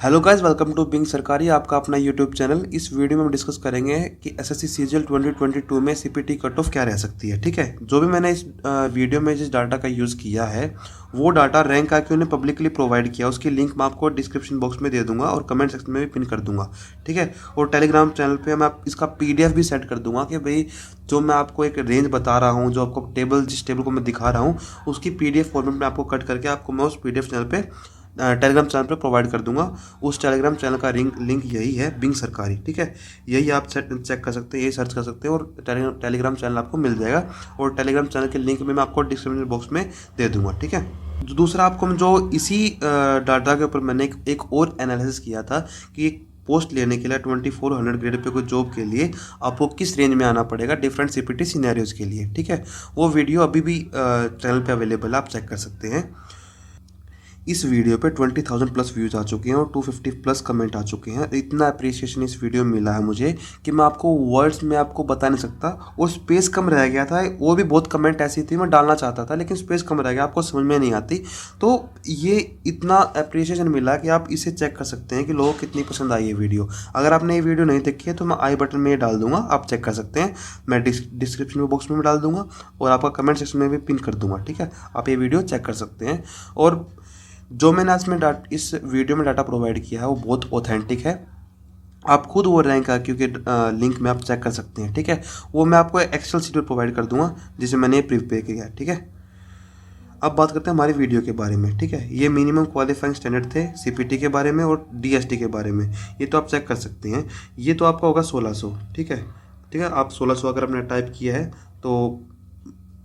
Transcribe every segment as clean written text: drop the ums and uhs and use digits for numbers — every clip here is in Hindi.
Hello guys, welcome to being सरकारी, आपका अपना यूट्यूब चैनल। इस वीडियो में हम डिस्कस करेंगे कि एसएससी सीजीएल 2022 में सीपीटी कट ऑफ क्या रह सकती है। ठीक है, जो भी मैंने इस वीडियो में जिस डाटा का यूज़ किया है वो डाटा रैंक आके ने पब्लिकली प्रोवाइड किया। उसकी लिंक मैं आपको डिस्क्रिप्शन बॉक्स में दे दूंगा और कमेंट सेक्शन में भी पिन कर दूंगा। ठीक है, और टेलीग्राम चैनल पे मैं इसका पीडीएफ भी सेट कर दूंगा कि भाई जो मैं आपको एक रेंज बता रहा हूँ, जो आपको टेबल जिस टेबल को मैं दिखा रहा हूँ उसकी पीडीएफ फॉर्मेट में आपको कट करके आपको मैं उस पीडीएफ चैनल पे टेलीग्राम चैनल पे प्रोवाइड कर दूंगा। उस टेलीग्राम चैनल का लिंक यही है, बिंग सरकारी। ठीक है, यही आप चेक कर सकते हैं, यही सर्च कर सकते हैं और टेलीग्राम चैनल आपको मिल जाएगा। और टेलीग्राम चैनल के लिंक में मैं आपको डिस्क्रिप्शन बॉक्स में दे दूंगा। ठीक है, दूसरा आपको जो इसी डाटा के ऊपर मैंने एक और एनालिसिस किया था कि पोस्ट लेने के लिए 2400 ग्रेड पे कोई जॉब के लिए आपको किस रेंज में आना पड़ेगा डिफरेंट सीपीटी सिनेरियोज के लिए। ठीक है, वो वीडियो अभी भी चैनल पे अवेलेबल है, आप चेक कर सकते हैं। इस वीडियो पे 20,000 प्लस व्यूज़ आ चुके हैं और 250 प्लस कमेंट आ चुके हैं। इतना अप्रिसिएशन इस वीडियो में मिला है मुझे कि मैं आपको वर्ड्स में आपको बता नहीं सकता। और स्पेस कम रह गया था, वो भी बहुत कमेंट ऐसी थी मैं डालना चाहता था लेकिन स्पेस कम रह गया, आपको समझ में नहीं आती। तो ये इतना अप्रिसिएशन मिला कि आप इसे चेक कर सकते हैं कि लोगों को कितनी पसंद आई ये वीडियो। अगर आपने ये वीडियो नहीं देखी है तो मैं आई बटन में ये डाल दूंगा, आप चेक कर सकते हैं। मैं डिस्क्रिप्शन बॉक्स में भी डाल दूंगा और आपका कमेंट सेक्शन में भी पिन कर दूंगा। ठीक है, आप ये वीडियो चेक कर सकते हैं। और जो मैंने आज में इस वीडियो में डाटा प्रोवाइड किया है वो बहुत ऑथेंटिक है। आप खुद वो रैंक का क्योंकि लिंक में आप चेक कर सकते हैं। ठीक है, वो मैं आपको एक्सेल शीट पर प्रोवाइड कर दूंगा जिसे मैंने प्रिपेयर किया है। ठीक है, अब बात करते हैं हमारी वीडियो के बारे में। ठीक है, ये मिनिमम क्वालिफाइंग स्टैंडर्ड थे सीपीटी के बारे में और डीएसटी के बारे में, ये तो आप चेक कर सकते हैं। ये तो आपका होगा 1600। ठीक है, ठीक है, आप 1600 अगर आपने टाइप किया है तो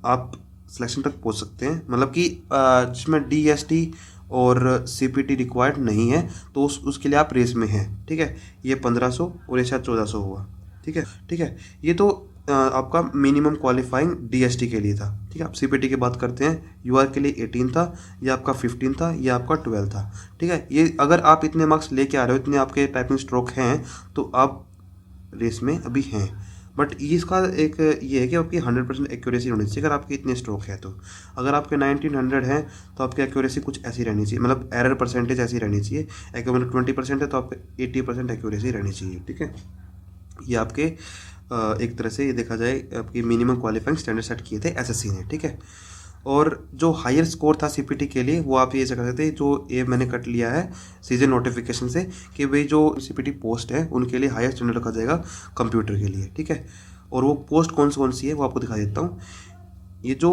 आप सिलेक्शन तक पहुंच सकते हैं। मतलब कि जिसमें डीएसटी और सीपीटी रिक्वायर्ड नहीं है तो उसके लिए आप रेस में हैं। ठीक है, ये 1500 और ये शायद 1400 हुआ। ठीक है, ठीक है, ये तो आपका मिनिमम क्वालिफाइंग डीएसटी के लिए था। ठीक है, आप सीपीटी की बात करते हैं, यूआर के लिए 18 था, ये आपका 15 था, ये आपका 12 था। ठीक है, ये अगर आप इतने मार्क्स लेके आ रहे हो, इतने आपके टाइपिंग स्ट्रोक हैं तो आप रेस में अभी हैं। बट इसका एक ये है कि आपकी 100% एक्यूरेसी होनी चाहिए अगर आपके इतने स्ट्रोक है तो। अगर आपके 1900 हैं तो आपकी एक्यूरेसी कुछ ऐसी रहनी चाहिए, मतलब एरर परसेंटेज ऐसी रहनी चाहिए। अगर मतलब 20% है तो आपके 80% एक्यूरेसी रहनी चाहिए। ठीक है, ये आपके एक तरह से ये देखा जाए आपकी मिनिमम क्वालिफाइंग स्टैंडर्ड सेट किए थे एसएससी ने। ठीक है, और जो हायर स्कोर था सीपीटी के लिए वो आप ये कर सकते हैं, जो ये मैंने कट लिया है सीजन नोटिफिकेशन से कि भाई जो सीपीटी पोस्ट है उनके लिए हायर स्टैंडर्ड रखा जाएगा कंप्यूटर के लिए। ठीक है, और वो पोस्ट कौन सी है वो आपको दिखा देता हूँ। ये जो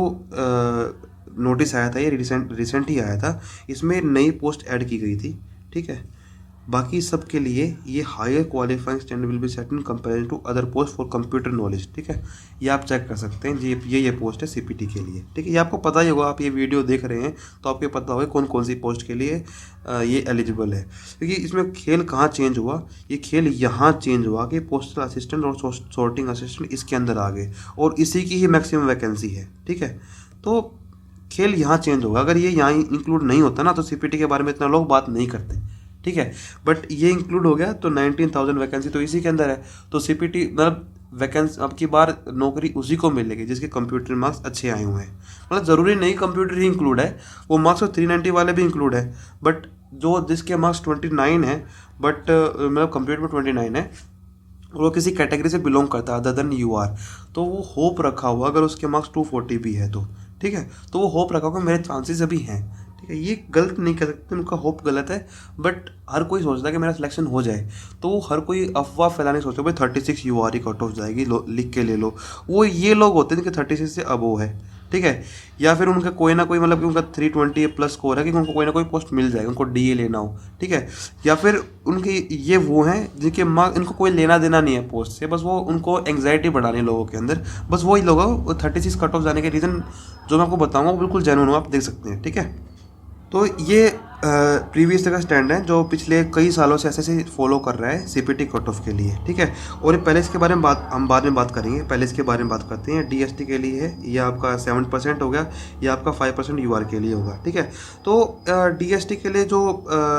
नोटिस आया था ये रिसेंट ही आया था, इसमें नई पोस्ट ऐड की गई थी। ठीक है, बाकी सब के लिए ये higher qualifying standard will be set in comparison to other post for computer knowledge. ठीक है, ये आप चेक कर सकते हैं। ये पोस्ट है सीपीटी के लिए। ठीक है, ये आपको पता ही होगा, आप ये वीडियो देख रहे हैं तो आपको पता होगा कौन कौन सी पोस्ट के लिए ये एलिजिबल है। क्योंकि इसमें खेल कहाँ चेंज हुआ, ये खेल यहाँ चेंज हुआ कि पोस्टल असिस्टेंट और सॉर्टिंग असिस्टेंट इसके अंदर आ गए और इसी की ही मैक्सिमम वैकेंसी है। ठीक है, तो खेल यहाँ चेंज होगा। अगर ये यहाँ इंक्लूड नहीं होता ना तो सीपीटी के बारे में इतना लोग बात नहीं करते। ठीक है, बट ये इंक्लूड हो गया तो 19,000 वैकेंसी तो इसी के अंदर है। तो सीपीटी मतलब वैकेंसी अब की बार नौकरी उसी को मिलेगी जिसके कंप्यूटर मार्क्स अच्छे आए हुए हैं। मतलब ज़रूरी नहीं कंप्यूटर ही इंक्लूड है, वो मार्क्स तो 390 वाले भी इंक्लूड है। बट जो जिसके मार्क्स 29 है बट मतलब कंप्यूटर में 29 है और वो किसी कैटेगरी से बिलोंग करता है अदर देन यूआर, तो वो होप रखा हुआ अगर उसके मार्क्स 240 भी है तो। ठीक है, तो वो होप रखा हुआ मेरे चांसेस अभी हैं। ठीक है, ये गलत नहीं कह सकते, उनका होप गलत है। बट हर कोई सोचता है कि मेरा सिलेक्शन हो जाए, तो हर कोई अफवाह फैलाने सोचता है भाई 36 यूआर ही कट ऑफ जाएगी, लिख के ले लो। वो ये लोग होते हैं कि 36 से अब वो है। ठीक है, या फिर उनका कोई ना कोई मतलब कि उनका 320 प्लस स्कोर है कि उनको कोई ना कोई पोस्ट मिल जाएगा, उनको डीए लेना हो। ठीक है, या फिर उनके ये वो हैं जिनके मार्क इनको कोई लेना देना नहीं है पोस्ट से, बस वो उनको एंग्जाइटी बढ़ानी लोगों के अंदर, बस वही लोग 36 कट ऑफ जाने के रीज़न जो मैं आपको बताऊँगा वो बिल्कुल जेन्युइन हो, आप देख सकते हैं। ठीक है, तो ये प्रीवियस का स्टैंड है जो पिछले कई सालों से ऐसे फॉलो कर रहा है सीपीटी कट ऑफ के लिए। ठीक है, और पहले इसके बारे में हम बाद में बात करेंगे, पहले इसके बारे में बात करते हैं। डीएसटी के लिए है ये आपका 7% हो गया, ये आपका 5% यूआर के लिए होगा। ठीक है, तो डीएसटी के लिए जो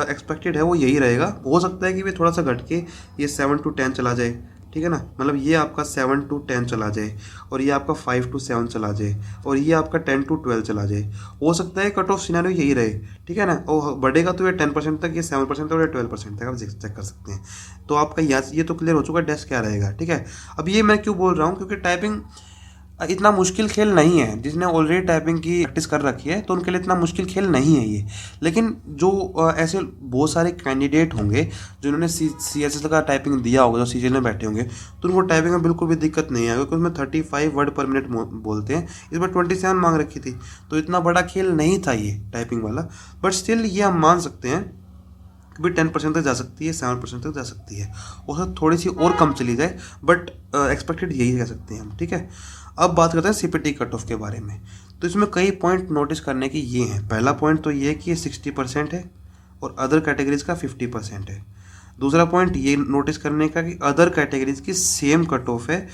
एक्सपेक्टेड है वो यही रहेगा। हो सकता है कि वे थोड़ा सा घट के ये 7 to 10 चला जाए। ठीक है ना, मतलब ये आपका 7 to 10 चला जाए और ये आपका 5 to 7 चला जाए और ये आपका 10 to 12 चला जाए, हो सकता है कट ऑफ सिनेरियो यही रहे, ठीक है ना। और बढ़ेगा तो ये 10% तक, ये 7% तक और ये 12% तक आप चेक कर सकते हैं। तो आपका ये तो क्लियर हो चुका है डेस्क क्या रहेगा, ठीक है। अब ये मैं क्यों बोल रहा हूँ, क्योंकि टाइपिंग इतना मुश्किल खेल नहीं है, जिसने ऑलरेडी टाइपिंग की प्रैक्टिस कर रखी है तो उनके लिए इतना मुश्किल खेल नहीं है ये। लेकिन जो ऐसे बहुत सारे कैंडिडेट होंगे जिन्होंने CSS का टाइपिंग दिया होगा, जो CGL में बैठे होंगे, तो उनको टाइपिंग में बिल्कुल भी दिक्कत नहीं आएगी, क्योंकि उसमें 35 वर्ड पर मिनट बोलते हैं, इस बार 27 मांग रखी थी, तो इतना बड़ा खेल नहीं था ये टाइपिंग वाला। बट स्टिल ये हम मान सकते हैं भी 10% तक जा सकती है, 7% तक जा सकती है, और थोड़ी सी और कम चली जाए, बट एक्सपेक्टेड यही कह सकते हैं हम, ठीक है। अब बात करते हैं CPT कट ऑफ के बारे में। तो इसमें कई पॉइंट नोटिस करने की ये हैं। पहला पॉइंट तो ये है कि ये 60% है और अदर कैटेगरीज का 50% है। दूसरा पॉइंट ये नोटिस करने का कि अदर कैटेगरीज की सेम कट ऑफ है,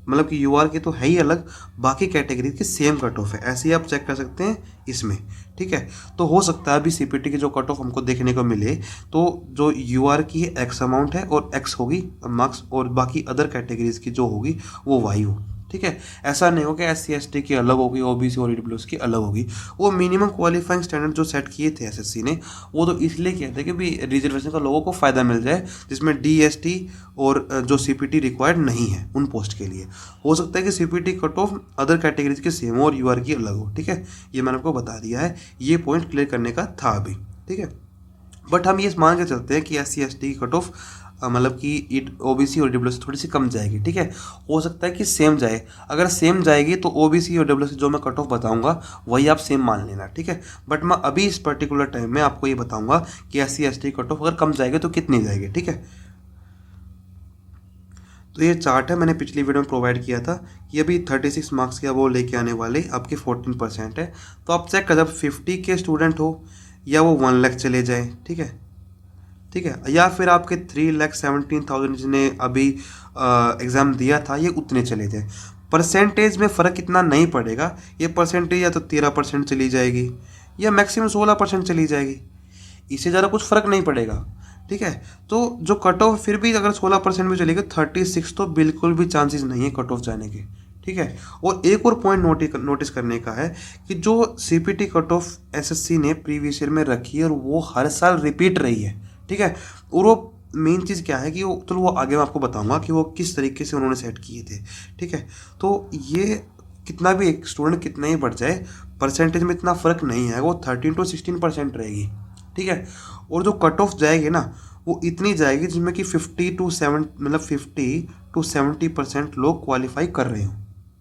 मतलब कि UR की तो है ही अलग, बाकी कैटेगरी की सेम कट ऑफ है, ऐसे ही आप चेक कर सकते हैं इसमें, ठीक है। तो हो सकता है अभी CPT की जो कट ऑफ हमको देखने को मिले, तो जो UR की है X अमाउंट है और X होगी मार्क्स, और बाकी अदर कैटेगरीज की जो होगी वो Y हो, ठीक है। ऐसा नहीं हो कि SC ST की अलग होगी, OBC और EWS की अलग होगी। वो मिनिमम क्वालिफाइंग स्टैंडर्ड जो सेट किए थे SSC ने, वो तो इसलिए किए थे कि भी रिजर्वेशन का लोगों को फ़ायदा मिल जाए, जिसमें DST और जो CPT रिक्वायर्ड नहीं है उन पोस्ट के लिए। हो सकता है कि CPT cut off other categories के सेम हो और UR की अलग हो, ठीक है। ये मैंने आपको बता दिया है, ये पॉइंट क्लियर करने का था अभी, ठीक है। बट हम ये मान के चलते हैं कि SC ST की कट ऑफ मतलब कि OBC और EWS थोड़ी सी कम जाएगी, ठीक है। हो सकता है कि सेम जाए, अगर सेम जाएगी तो OBC और EWS जो मैं कट ऑफ बताऊंगा वही आप सेम मान लेना, ठीक है। बट मैं अभी इस पर्टिकुलर टाइम में आपको ये बताऊंगा कि SC ST कट ऑफ अगर कम जाएगी तो कितनी जाएगी, ठीक है। तो ये चार्ट है, मैंने पिछली वीडियो में प्रोवाइड किया था कि अभी 36 मार्क्स का वो लेके आने वाले आपके 14% है। तो आप चेक कर, जब 50 के स्टूडेंट हो या वो 1 लाख चले जाए, ठीक है, ठीक है, या फिर आपके 3,17,000 जिन्हें अभी एग्ज़ाम दिया था ये उतने चले जाए, परसेंटेज में फ़र्क इतना नहीं पड़ेगा। ये परसेंटेज या तो 13% चली जाएगी या मैक्सिमम 16% चली जाएगी, इससे ज़्यादा कुछ फ़र्क नहीं पड़ेगा, ठीक है। तो जो कट ऑफ फिर भी अगर 16% में चलेगी, 36 तो बिल्कुल भी चांसेस नहीं है कट ऑफ जाने के, ठीक है। और एक और पॉइंट नोटिस करने का है कि जो CPT कट ऑफ SSC ने प्रीवियस ईयर में रखी है और वो हर साल रिपीट रही है, ठीक है। और वो मेन चीज़ क्या है कि वो चलो वो आगे मैं आपको बताऊंगा कि वो किस तरीके से उन्होंने सेट किए थे, ठीक है। तो ये कितना भी एक स्टूडेंट कितना ही बढ़ जाए, परसेंटेज में इतना फ़र्क नहीं है, वो 13 to 16% रहेगी, ठीक है। और जो कट ऑफ जाएगी ना वो इतनी जाएगी जिसमें कि 50 to 70% लोग क्वालिफाई कर रहे हो,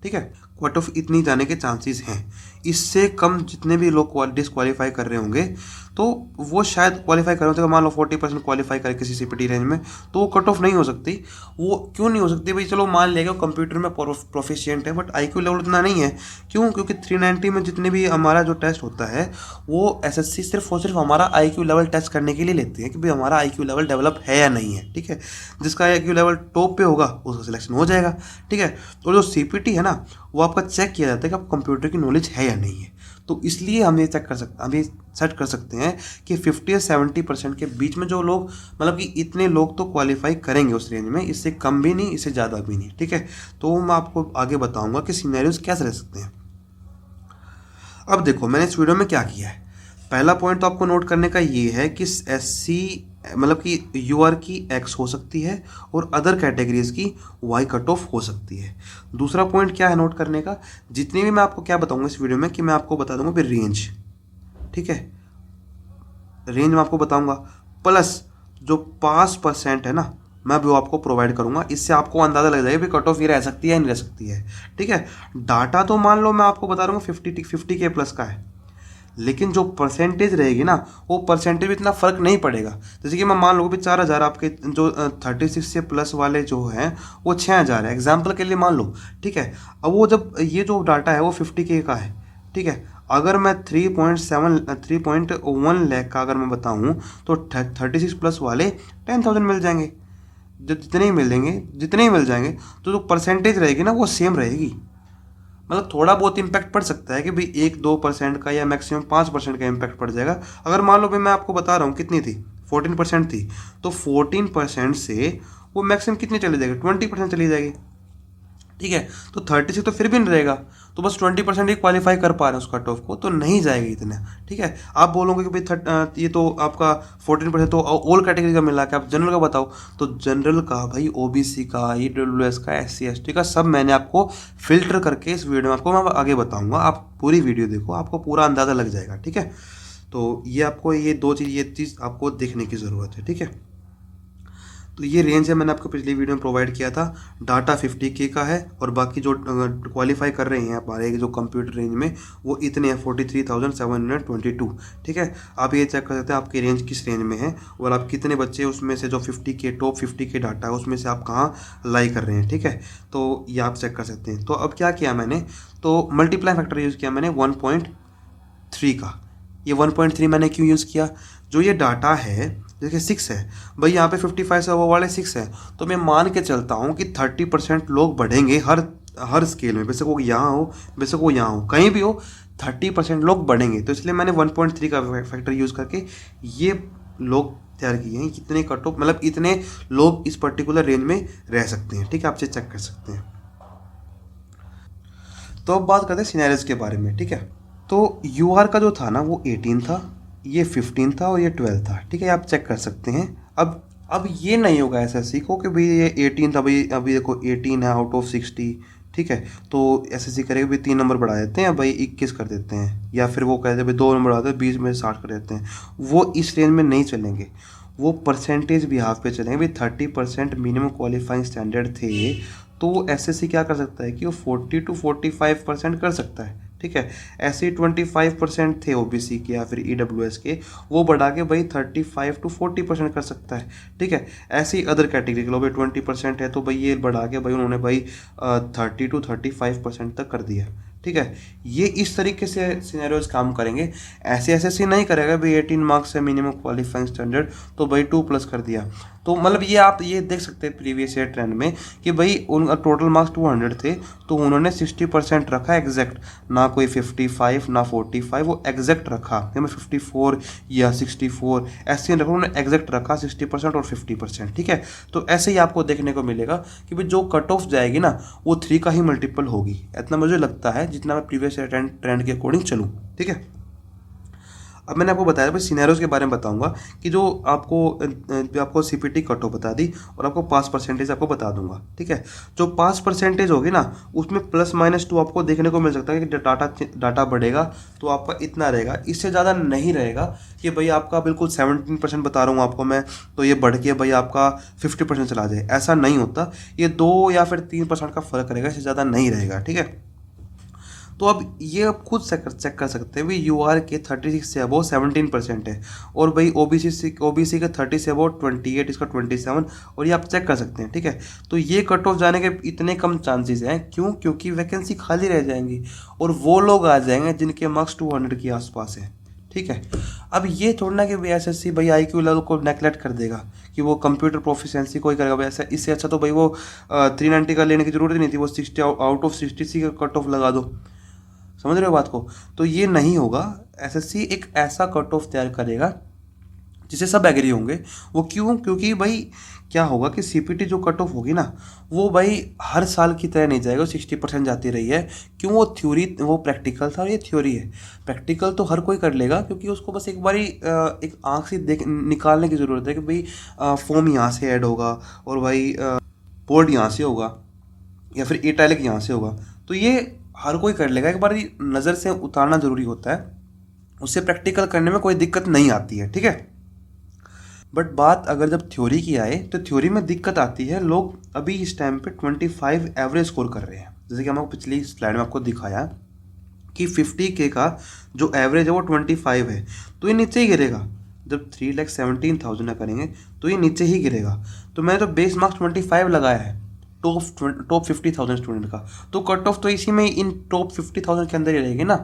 ठीक है। कट ऑफ इतनी जाने के चांसेस हैं। इससे कम जितने भी लोग डिसक्वालीफाई कर रहे होंगे तो वो शायद क्वालिफाई कर रहे होंगे, मान लो 40% क्वालिफाई करे किसी CPT रेंज में, तो वो कट ऑफ नहीं हो सकती। वो क्यों नहीं हो सकती भाई, चलो मान लिया कि कंप्यूटर में प्रोफिशिएंट है बट IQ लेवल उतना नहीं है। क्यों? क्योंकि 390 में जितने भी हमारा जो टेस्ट होता है वो SSC सिर्फ और सिर्फ हमारा IQ लेवल टेस्ट करने के लिए लेते हैं कि भाई हमारा IQ लेवल डेवलप है या नहीं है, ठीक है। जिसका IQ लेवल टॉप पे होगा उसका सिलेक्शन हो जाएगा, ठीक है। तो जो CPT है ना वो आपका चेक किया जाता है कि आप कंप्यूटर की नॉलेज है या नहीं है। तो इसलिए हम ये सेट कर सकते हैं कि 50 या 70% के बीच में जो लोग, मतलब कि इतने लोग तो क्वालिफाई करेंगे उस रेंज में, इससे कम भी नहीं इससे ज़्यादा भी नहीं, ठीक है। तो मैं आपको आगे बताऊंगा कि सिनेरियोज कैसे रह सकते हैं। अब देखो मैंने इस वीडियो में क्या किया है। पहला पॉइंट तो आपको नोट करने का ये है कि SC मतलब कि UR की X हो सकती है और अदर कैटेगरीज की Y कट ऑफ हो सकती है। दूसरा पॉइंट क्या है नोट करने का, जितनी भी मैं आपको क्या बताऊंगा इस वीडियो में कि मैं आपको बता दूंगा फिर रेंज, ठीक है, रेंज मैं आपको बताऊंगा, प्लस जो पास परसेंट है ना मैं भी वो आपको प्रोवाइड करूंगा। इससे आपको अंदाज़ा लग जाएगा कि कट ऑफ ये रह सकती है या नहीं रह सकती है, ठीक है। डाटा तो मान लो मैं आपको बता रहा हूँ 50 के प्लस का है, लेकिन जो परसेंटेज रहेगी ना वो परसेंटेज में इतना फ़र्क नहीं पड़ेगा। जैसे कि मैं मान लो कि 4000 आपके जो 36 से प्लस वाले जो हैं वो 6000 है एग्जाम्पल के लिए मान लो, ठीक है। अब वो जब ये जो डाटा है वो 50K का है, ठीक है। अगर मैं 3.1 लाख का अगर मैं बताऊँ तो 36 प्लस वाले 10,000 मिल जाएंगे, जितने ही मिल जाएंगे। तो जो परसेंटेज रहेगी ना वो सेम रहेगी, मतलब थोड़ा बहुत इम्पैक्ट पड़ सकता है कि भाई 1-2% का या मैक्सिमम 5% का इम्पैक्ट पड़ जाएगा। अगर मान लो भाई मैं आपको बता रहा हूँ कितनी थी 14% थी, तो 14% से वो मैक्सिमम कितनी चली जाएगी, 20% चली जाएगी, ठीक है। तो 30 से तो फिर भी नहीं रहेगा, तो बस 20% ही क्वालिफाई कर पा रहे हैं उस कट ऑफ को, तो नहीं जाएगी इतना, ठीक है। आप बोलोगे कि भाई ये तो आपका 14% तो ऑल कैटेगरी का मिला के आप जनरल का बताओ, तो जनरल का भाई ओबीसी का, ईडब्ल्यूएस का, SC ST का सब मैंने आपको फिल्टर करके इस वीडियो में आपको मैं आगे बताऊंगा। आप पूरी वीडियो देखो, आपको पूरा अंदाज़ा लग जाएगा, ठीक है। तो ये आपको ये चीज़ आपको देखने की ज़रूरत है, ठीक है। तो ये रेंज है, मैंने आपको पिछली वीडियो में प्रोवाइड किया था। डाटा 50K का है और बाकी जो क्वालिफाई कर रहे हैं हमारे जो कंप्यूटर रेंज में वो इतने हैं 43,722, ठीक है। आप ये चेक कर सकते हैं आपकी रेंज किस रेंज में है और आप कितने बच्चे उसमें से जो 50K टॉप 50K डाटा है उसमें से आप कहाँ लाई कर रहे हैं, ठीक है। तो ये आप चेक कर सकते हैं। तो अब क्या किया मैंने, तो मल्टीप्लाई फैक्टर यूज़ किया मैंने 1.3 का। ये 1.3 मैंने क्यों यूज़ किया, जो ये डाटा है देखिए 6 है भाई, यहाँ पे 55 से वो वाले 6 है, तो मैं मान के चलता हूँ कि 30% लोग बढ़ेंगे हर स्केल में, बेशक वो यहाँ हो बेशक वो यहाँ हो, कहीं भी हो 30% लोग बढ़ेंगे। तो इसलिए मैंने 1.3 का फैक्टर यूज़ करके ये लोग तैयार किए हैं, कितने कट ऑफ मतलब इतने लोग इस पर्टिकुलर रेंज में रह सकते हैं, ठीक है। आप चेक कर सकते हैं। तो अब बात करते हैं सिनेरियोज के बारे में, ठीक है। तो UR का जो था ना वो 18 था, ये 15 था और ये 12 था, ठीक है। आप चेक कर सकते हैं। अब ये नहीं होगा SSC को कि भाई ये 18 था, भाई अभी देखो 18 है आउट ऑफ 60, ठीक है। तो SSC करेगा भाई 3 नंबर बढ़ा देते हैं, भाई 21 कर देते हैं, या फिर वो कहते हैं भाई 2 नंबर बढ़ाते हैं 20 में 60 कर देते हैं। वो इस रेंज में नहीं चलेंगे, वो परसेंटेज भी हाफ पे चलेंगे भाई। 30% मिनिमम क्वालिफाइंग स्टैंडर्ड थे, तो वो SSC क्या कर सकता है कि वो 40 to 45% कर सकता है, ठीक है। ऐसे 25% थे OBC के या फिर EWS के, वो बढ़ा के भाई 35 to 40% कर सकता है, ठीक है। ऐसे ही अदर कैटेगरी के लोग भाई 20% है, तो भाई ये बढ़ा के भाई उन्होंने भाई 30 to 35% तक कर दिया, ठीक है। ये इस तरीके से सिनेरियोज काम करेंगे। ऐसे SSC नहीं करेगा भाई 18 मार्क्स है मिनिमम क्वालिफाइंग स्टैंडर्ड तो भाई 2+ कर दिया। तो मतलब ये आप ये देख सकते हैं प्रीवियस ईयर ट्रेंड में कि भाई उनका टोटल मार्क्स 200 थे, तो उन्होंने 60% रखा एग्जैक्ट, ना कोई 55 ना 45, वो एग्जैक्ट रखा, मैं 54 या 64 ऐसे रखा, उन्होंने एग्जैक्ट रखा 60% और 50%, ठीक है। तो ऐसे ही आपको देखने को मिलेगा कि भाई जो कट ऑफ जाएगी ना वो 3 का ही मल्टीपल होगी, इतना मुझे लगता है जितना मैं प्रीवियस ईयर ट्रेंड के अकॉर्डिंग चलूँ, ठीक है। अब मैंने आपको बताया भाई सिनेरियोज के बारे में बताऊंगा कि जो आपको CPT कट ऑफ बता दी और आपको पास परसेंटेज आपको बता दूंगा, ठीक है। जो पास परसेंटेज होगी ना उसमें +-2 आपको देखने को मिल सकता है कि डाटा बढ़ेगा तो आपका इतना रहेगा, इससे ज़्यादा नहीं रहेगा कि भाई आपका बिल्कुल 17% बता रहा हूँ आपको मैं, तो ये बढ़ के भाई आपका 50% चला जाए, ऐसा नहीं होता। ये 2 या फिर 3% का फ़र्क रहेगा, इससे ज़्यादा नहीं रहेगा, ठीक है। तो अब ये आप खुद चेक कर सकते हैं भाई UR के 36 से अबो 17% है और भाई OBC के 30 से अबो 28, इसका 27, और ये आप चेक कर सकते हैं, ठीक है। तो ये कट ऑफ जाने के इतने कम चांसेस हैं, क्यों? क्योंकि वैकेंसी खाली रह जाएंगी और वो लोग आ जाएंगे जिनके मार्क्स 200 के आसपास है, ठीक है। अब ये छोड़ना कि भाई SSC भाई IQ लेवल को नेगलेक्ट कर देगा कि वो कंप्यूटर प्रोफिशिएंसी कोई करेगा भाई, ऐसा इससे अच्छा तो भाई वो 390 का लेने की जरूरत नहीं थी, वो 60 आउट ऑफ 60 का कट ऑफ लगा दो, समझ रहे हो बात को। तो ये नहीं होगा। SSC एक ऐसा कट ऑफ तैयार करेगा जिसे सब एग्री होंगे। वो क्यों? क्योंकि भाई क्या होगा कि CPT जो कट ऑफ होगी ना वो भाई हर साल की तरह नहीं जाएगा, 60% जाती रही है। क्यों? वो थ्योरी, वो प्रैक्टिकल था और ये थ्योरी है। प्रैक्टिकल तो हर कोई कर लेगा क्योंकि उसको बस एक बारी एक आँख से निकालने की ज़रूरत है कि भाई फॉर्म यहाँ से ऐड होगा और भाई बोर्ड यहाँ से होगा या फिर इटैलिक यहाँ से होगा, तो ये हर कोई कर लेगा, एक बार नज़र से उतारना ज़रूरी होता है, उससे प्रैक्टिकल करने में कोई दिक्कत नहीं आती है, ठीक है। बट बात अगर जब थ्योरी की आए तो थ्योरी में दिक्कत आती है। लोग अभी इस टाइम पे 25 एवरेज स्कोर कर रहे हैं, जैसे कि हमको पिछली स्लाइड में आपको दिखाया कि 50K का जो एवरेज है वो 25 है, तो ये नीचे ही गिरेगा। जब 3,17,000 करेंगे तो ये नीचे ही गिरेगा। तो मैंने तो बेस मार्क्स 25 लगाया है टॉप 50,000 स्टूडेंट का, तो कट ऑफ तो इसी में इन टॉप 50,000 के अंदर ही रहेगी ना,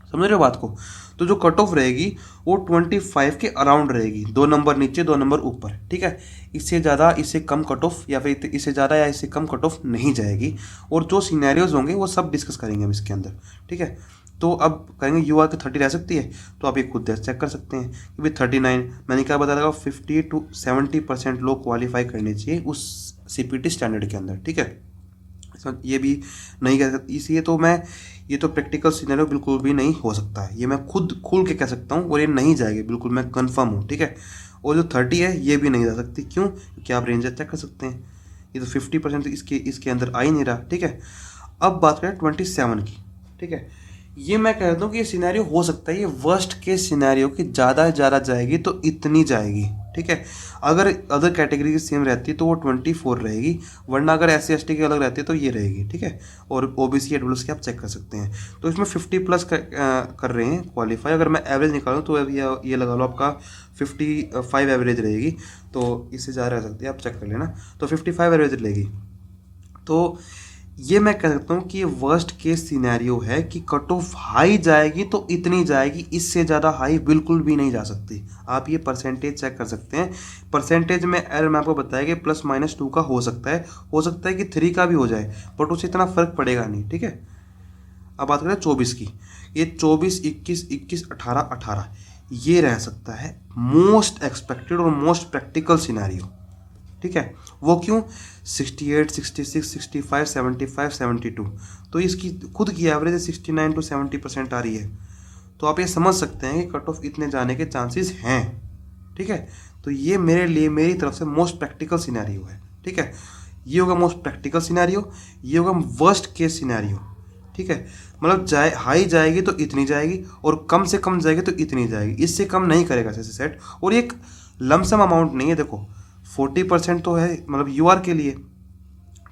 समझ रहे हो बात को। तो जो कट ऑफ रहेगी वो 25 के अराउंड रहेगी, 2 नंबर नीचे 2 नंबर ऊपर, ठीक है। इससे ज़्यादा इससे कम कट ऑफ या फिर इससे ज़्यादा या इससे कम कट ऑफ नहीं जाएगी। और जो सिनेरियोज होंगे वो सब डिस्कस करेंगे हम इसके अंदर, ठीक है। तो अब कहेंगे यू आर के 30 रह सकती है, तो आप ये खुद चेक कर सकते हैं कि भाई 39, मैंने क्या बताया था 50 to 70% लोग क्वालिफाई करने चाहिए उस CPT स्टैंडर्ड के अंदर, ठीक है। ये भी नहीं कह सकते, इसलिए तो मैं ये तो प्रैक्टिकल सिनेरियो बिल्कुल भी नहीं हो सकता है, ये मैं खुद खुल के कह सकता हूँ, और ये नहीं जाएगी बिल्कुल, मैं कंफर्म हूँ, ठीक है। और जो 30 है ये भी नहीं जा सकती, क्यों? क्योंकि आप रेंजर चेक कर सकते हैं, ये तो 50% इसके अंदर आ ही नहीं रहा, ठीक है। अब बात करें 27 की, ठीक है। ये मैं कहता हूँ कि ये सिनेरियो हो सकता है, ये वर्स्ट केस सिनेरियो कि ज़्यादा से ज़्यादा जाएगी तो इतनी जाएगी, ठीक है। अगर अदर कैटेगरी की सेम रहती तो वो 24 रहेगी, वरना अगर SC/ST की अलग रहती है तो ये रहेगी, ठीक है। और OBC EWS की आप चेक कर सकते हैं। तो इसमें 50+ कर रहे हैं क्वालिफाई। अगर मैं एवरेज निकालूँ तो ये लगा लो आपका 55 एवरेज रहेगी, तो इससे ज़्यादा रह सकती है, आप चेक कर लेना। तो 55 एवरेज रहेगी, तो ये मैं कह सकता हूँ कि ये वर्स्ट केस सिनेरियो है कि कट ऑफ हाई जाएगी तो इतनी जाएगी, इससे ज़्यादा हाई बिल्कुल भी नहीं जा सकती। आप ये परसेंटेज चेक कर सकते हैं। परसेंटेज में एरर मैं आपको बताया कि +-2 का हो सकता है कि 3 का भी हो जाए, बट उससे इतना फर्क पड़ेगा नहीं, ठीक है। अब बात करें 24 की, ये 24, 21, 21, 18, 18 ये रह सकता है मोस्ट एक्सपेक्टेड और मोस्ट प्रैक्टिकल सिनेरियो, ठीक है। वो क्यों? 68, 66, 65, 75, 72, तो इसकी खुद की एवरेज 69 to 70% आ रही है, तो आप ये समझ सकते हैं कि कट ऑफ इतने जाने के चांसेस हैं, ठीक है। तो ये मेरे लिए मेरी तरफ से मोस्ट प्रैक्टिकल सिनेरियो है, ठीक है। ये होगा मोस्ट प्रैक्टिकल सिनेरियो, ये होगा वर्स्ट केस सिनेरियो, ठीक है। मतलब हाई जाएगी तो इतनी जाएगी, और कम से कम जाएगी तो इतनी जाएगी, इससे कम नहीं करेगा सेट। और ये एक लमसम अमाउंट नहीं है, देखो 40% तो है मतलब UR के लिए,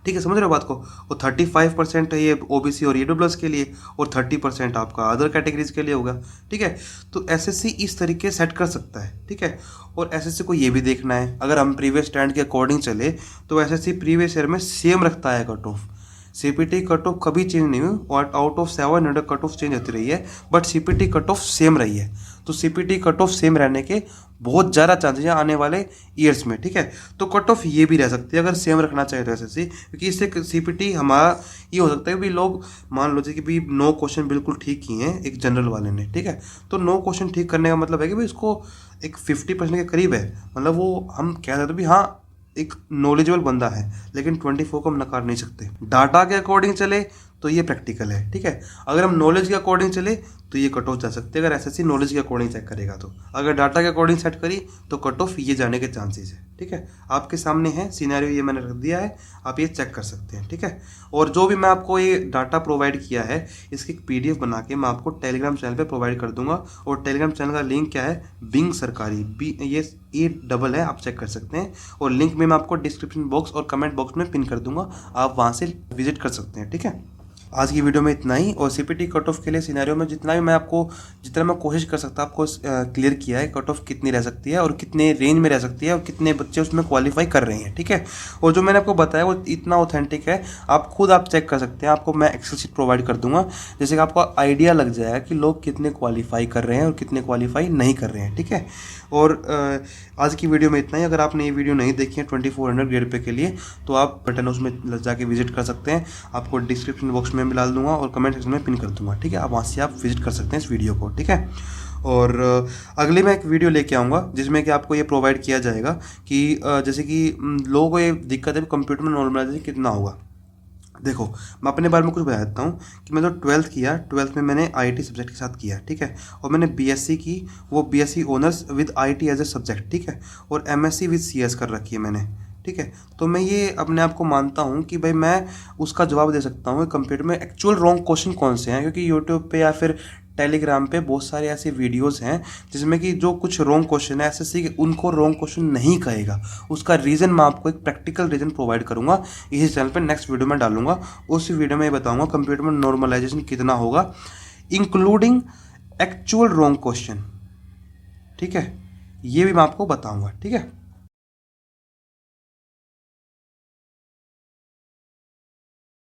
ठीक है, समझ रहे हो बात को, और 35% है ये OBC और EWS के लिए, और 30% आपका अदर कैटेगरीज के लिए होगा, ठीक है। तो SSC इस तरीके सेट कर सकता है, ठीक है। और SSC को ये भी देखना है, अगर हम प्रीवियस स्टैंड के अकॉर्डिंग चले तो SSC प्रीवियस ईयर में सेम रखता है cut off. CPT cut off कभी चेंज नहीं हुई, और out of 700 cut off change होती रही है, but CPT cut off same रही है। तो CPT कट ऑफ सेम रहने के बहुत ज़्यादा चांसेस हैं आने वाले ईयर्स में, ठीक है। तो कट ऑफ ये भी रह सकती है अगर सेम रखना चाहे तो SSC, क्योंकि इससे CPT हमारा ये हो सकता है कि लोग मान लो कि भाई 9 क्वेश्चन बिल्कुल ठीक किए हैं एक जनरल वाले ने, ठीक है। तो 9 क्वेश्चन ठीक करने का मतलब है कि भाई इसको एक 50% के करीब है, मतलब वो हम कह सकते भी हाँ एक नॉलेजेबल बंदा है, लेकिन 24 को हम नकार नहीं सकते। डाटा के अकॉर्डिंग चले तो ये प्रैक्टिकल है, ठीक है। अगर हम नॉलेज के अकॉर्डिंग चले तो ये कट ऑफ जा सकते हैं, अगर SSC नॉलेज के अकॉर्डिंग चेक करेगा तो। अगर डाटा के अकॉर्डिंग सेट करी तो कट ऑफ ये जाने के चांसेस है, ठीक है। आपके सामने है सिनेरियो, ये मैंने रख दिया है, आप ये चेक कर सकते हैं, ठीक है। और जो भी मैं आपको ये डाटा प्रोवाइड किया है, इसकी एक PDF बना के मैं आपको टेलीग्राम चैनल पर प्रोवाइड कर दूंगा, और टेलीग्राम चैनल का लिंक क्या है, बिंग सरकारी, ये E है, आप चेक कर सकते हैं। और लिंक में मैं आपको डिस्क्रिप्शन बॉक्स और कमेंट बॉक्स में पिन कर दूंगा, आप वहाँ से विजिट कर सकते हैं, ठीक है। आज की वीडियो में इतना ही, और CPT कट ऑफ के लिए सिनेरियो में जितना मैं कोशिश कर सकता आपको क्लियर किया है, कट ऑफ कितनी रह सकती है और कितने रेंज में रह सकती है और कितने बच्चे उसमें क्वालिफाई कर रहे हैं, ठीक है। और जो मैंने आपको बताया वो इतना ऑथेंटिक है, आप चेक कर सकते हैं। आपको मैं एक्सेल शीट प्रोवाइड कर दूंगा, जैसे कि आपको आइडिया लग जाएगा कि लोग कितने क्वालिफाई कर रहे हैं और कितने क्वालिफाई नहीं कर रहे हैं, ठीक है। और आज की वीडियो में इतना ही। अगर आपने ये वीडियो नहीं देखी है 2400 ग्रेड पे के लिए, तो आप बटन उसमें जाके विजिट कर सकते हैं, आपको डिस्क्रिप्शन बॉक्स में भी डाल दूंगा और कमेंट सेक्शन में पिन कर दूंगा, ठीक है। आप वहाँ से आप विजिट कर सकते हैं इस वीडियो को, ठीक है। और अगले मैं एक वीडियो लेके आऊँगा जिसमें कि आपको ये प्रोवाइड किया जाएगा कि जैसे कि लोगों को ये दिक्कत है कंप्यूटर में नॉर्मलाइजेशन कितना होगा। देखो, मैं अपने बारे में कुछ बता देता हूँ कि मैं जो 12th किया, 12th में मैंने IT सब्जेक्ट के साथ किया, ठीक है। और मैंने BSc की, वो BSc honours with IT as a subject, ठीक है। और MSc विद CS कर रखी है मैंने, ठीक है। तो मैं ये अपने आप को मानता हूँ कि भाई मैं उसका जवाब दे सकता हूँ कंप्यूटर में एक्चुअल रॉन्ग क्वेश्चन कौन से हैं, क्योंकि यूट्यूब पे या फिर टेलीग्राम पे बहुत सारे ऐसे वीडियोस हैं जिसमें कि जो कुछ रॉन्ग क्वेश्चन है SSC के, उनको रॉन्ग क्वेश्चन नहीं कहेगा। उसका रीज़न मैं आपको एक प्रैक्टिकल रीज़न प्रोवाइड करूंगा इसी चैनल पे, नेक्स्ट वीडियो में डालूंगा। उस वीडियो में ये बताऊंगा कंप्यूटर में नॉर्मलाइजेशन कितना होगा, इंक्लूडिंग एक्चुअल रॉन्ग क्वेश्चन, ठीक है। ये भी मैं आपको बताऊँगा, ठीक है।